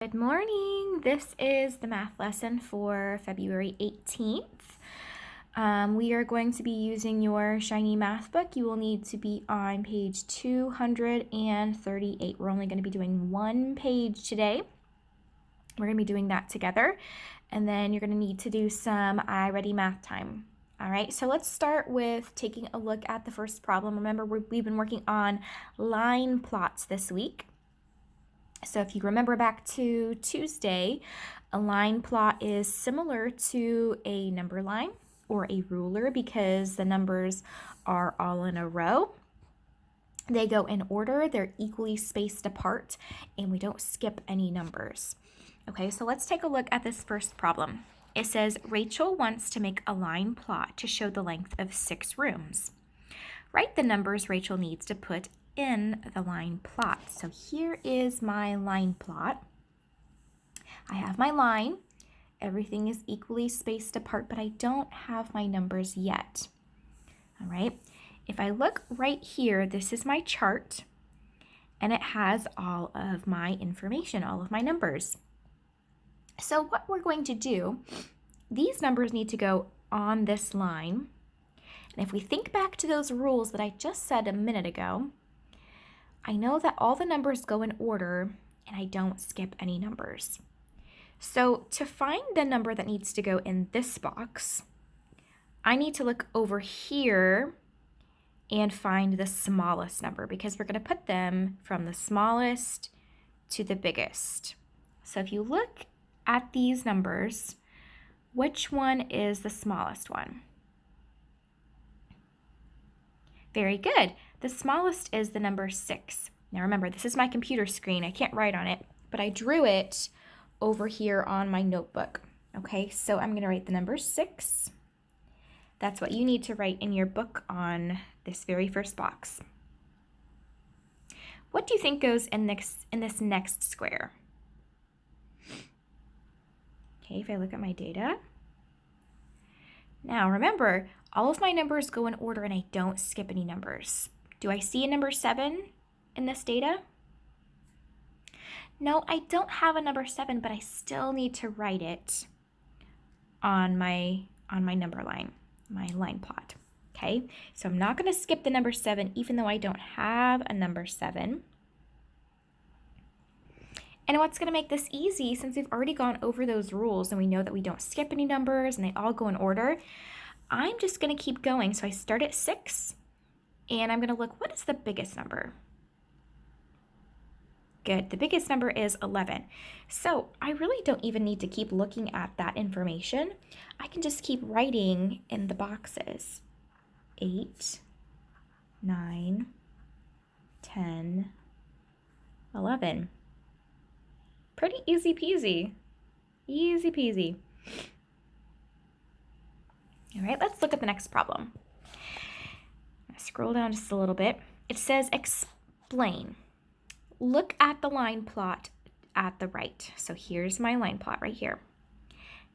Good morning. This is the math lesson for February 18th. We are going to be using your Shiny Math book. You will need to be on page 238. We're only going to be doing one page today. We're going to be doing that together. And then you're going to need to do some iReady math time. All right, so let's start with taking a look at the first problem. Remember, we've been working on line plots this week. So if you remember back to Tuesday, a line plot is similar to a number line or a ruler because the numbers are all in a row. They go in order, they're equally spaced apart, and we don't skip any numbers. Okay, so let's take a look at this first problem. It says Rachel wants to make a line plot to show the length of 6 rooms. Write the numbers Rachel needs to put in the line plot. So here is my line plot. I have my line. Everything is equally spaced apart, but I don't have my numbers yet. All right. If I look right here, this is my chart, and it has all of my information, all of my numbers. So what we're going to do, these numbers need to go on this line. And if we think back to those rules that I just said a minute ago, I know that all the numbers go in order and I don't skip any numbers. So to find the number that needs to go in this box, I need to look over here and find the smallest number because we're going to put them from the smallest to the biggest. So if you look at these numbers, which one is the smallest one? Very good. The smallest is the number 6. Now remember, this is my computer screen. I can't write on it, but I drew it over here on my notebook. Okay, so I'm going to write the number 6. That's what you need to write in your book on this very first box. What do you think goes in this next square? Okay, if I look at my data. Now remember, all of my numbers go in order and I don't skip any numbers. Do I see a number 7 in this data? No, I don't have a number 7, but I still need to write it on my number line, my line plot. Okay, so I'm not going to skip the number 7 even though I don't have a number 7. And what's going to make this easy, since we've already gone over those rules and we know that we don't skip any numbers and they all go in order, I'm just going to keep going. So I start at 6 and I'm going to look, what is the biggest number? Good. The biggest number is 11. So I really don't even need to keep looking at that information. I can just keep writing in the boxes. 8, 9, 10, 11. Pretty easy peasy. Easy peasy. All right, let's look at the next problem. Scroll down just a little bit. It says explain. Look at the line plot at the right. So here's my line plot right here.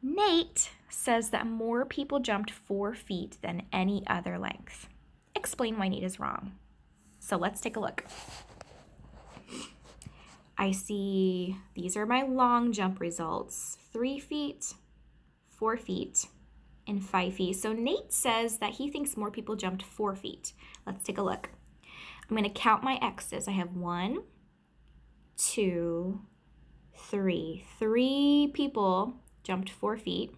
Nate says that more people jumped 4 feet than any other length. Explain why Nate is wrong. So let's take a look. I see these are my long jump results. 3 feet, 4 feet, and 5 feet. So Nate says that he thinks more people jumped 4 feet. Let's take a look. I'm going to count my X's. I have 1, 2, 3. 3 people jumped 4 feet.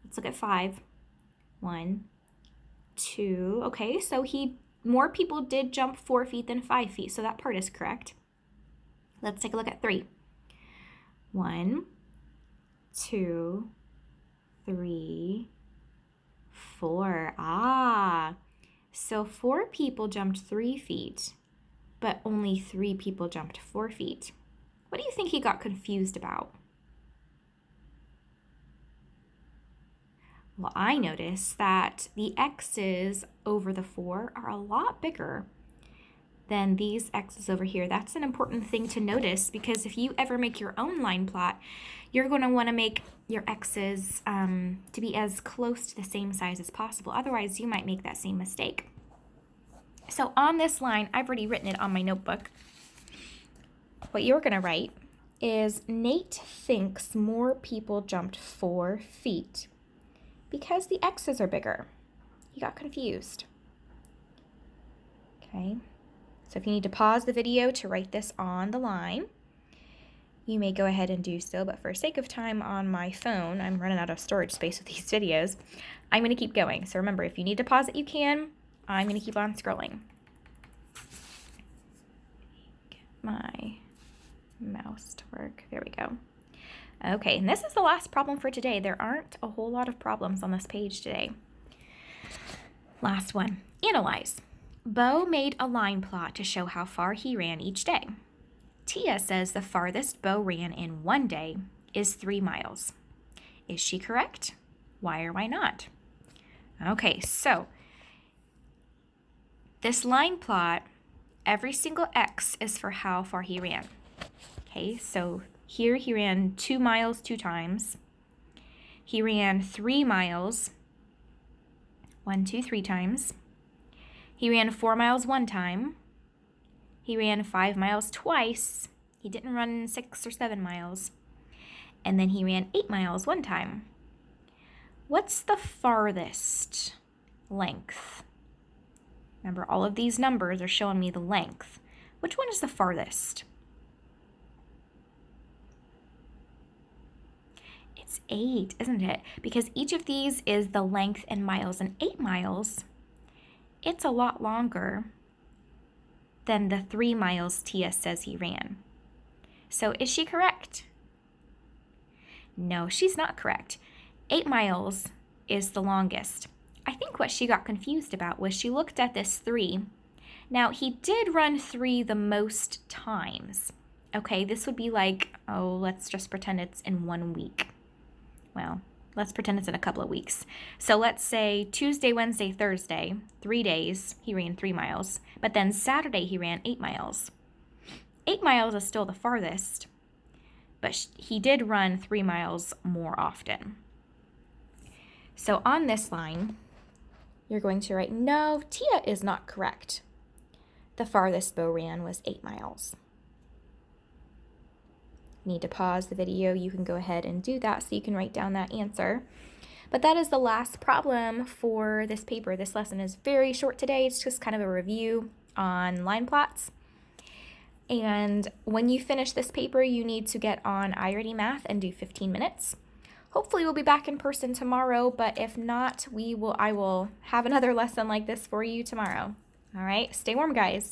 Let's look at 5. 1, 2. Okay, so more people did jump 4 feet than 5 feet. So that part is correct. Let's take a look at 3. 1, 2, 3, 4. So 4 people jumped 3 feet, but only 3 people jumped 4 feet. What do you think he got confused about? Well, I noticed that the X's over the 4 are a lot bigger than these X's over here. That's an important thing to notice because if you ever make your own line plot, you're going to want to make your X's to be as close to the same size as possible. Otherwise, you might make that same mistake. So on this line, I've already written it on my notebook. What you're going to write is Nate thinks more people jumped 4 feet because the X's are bigger. He got confused. Okay, so if you need to pause the video to write this on the line, you may go ahead and do so, but for sake of time on my phone, I'm running out of storage space with these videos, I'm going to keep going. So remember, if you need to pause it, you can. I'm going to keep on scrolling. Get my mouse to work. There we go. Okay, and this is the last problem for today. There aren't a whole lot of problems on this page today. Last one. Analyze. Bo made a line plot to show how far he ran each day. Tia says the farthest Bo ran in one day is 3 miles. Is she correct? Why or why not? Okay, so this line plot, every single X is for how far he ran. Okay, so here he ran 2 miles 2 times. He ran 3 miles 1, 2, 3 times. He ran 4 miles 1 time. He ran 5 miles twice. He didn't run 6 or 7 miles. And then he ran 8 miles 1 time. What's the farthest length? Remember, all of these numbers are showing me the length. Which one is the farthest? It's 8, isn't it? Because each of these is the length in miles, and 8 miles, it's a lot longer than the 3 miles Tia says he ran. So is she correct? No, she's not correct. 8 miles is the longest. I think what she got confused about was she looked at this 3. Now, he did run 3 the most times. Okay, this would be like, oh, let's just pretend it's in 1 week. Well, let's pretend it's in a couple of weeks. So let's say Tuesday, Wednesday, Thursday, 3 days, he ran 3 miles. But then Saturday, he ran 8 miles. 8 miles is still the farthest, but he did run 3 miles more often. So on this line, you're going to write, no, Tia is not correct. The farthest Bo ran was 8 miles. Need to pause the video, you can go ahead and do that so you can write down that answer. But that is the last problem for this paper. This lesson is very short today. It's just kind of a review on line plots. And when you finish this paper, you need to get on iReady Math and do 15 minutes. Hopefully we'll be back in person tomorrow, but if not, I will have another lesson like this for you tomorrow. All right, stay warm, guys.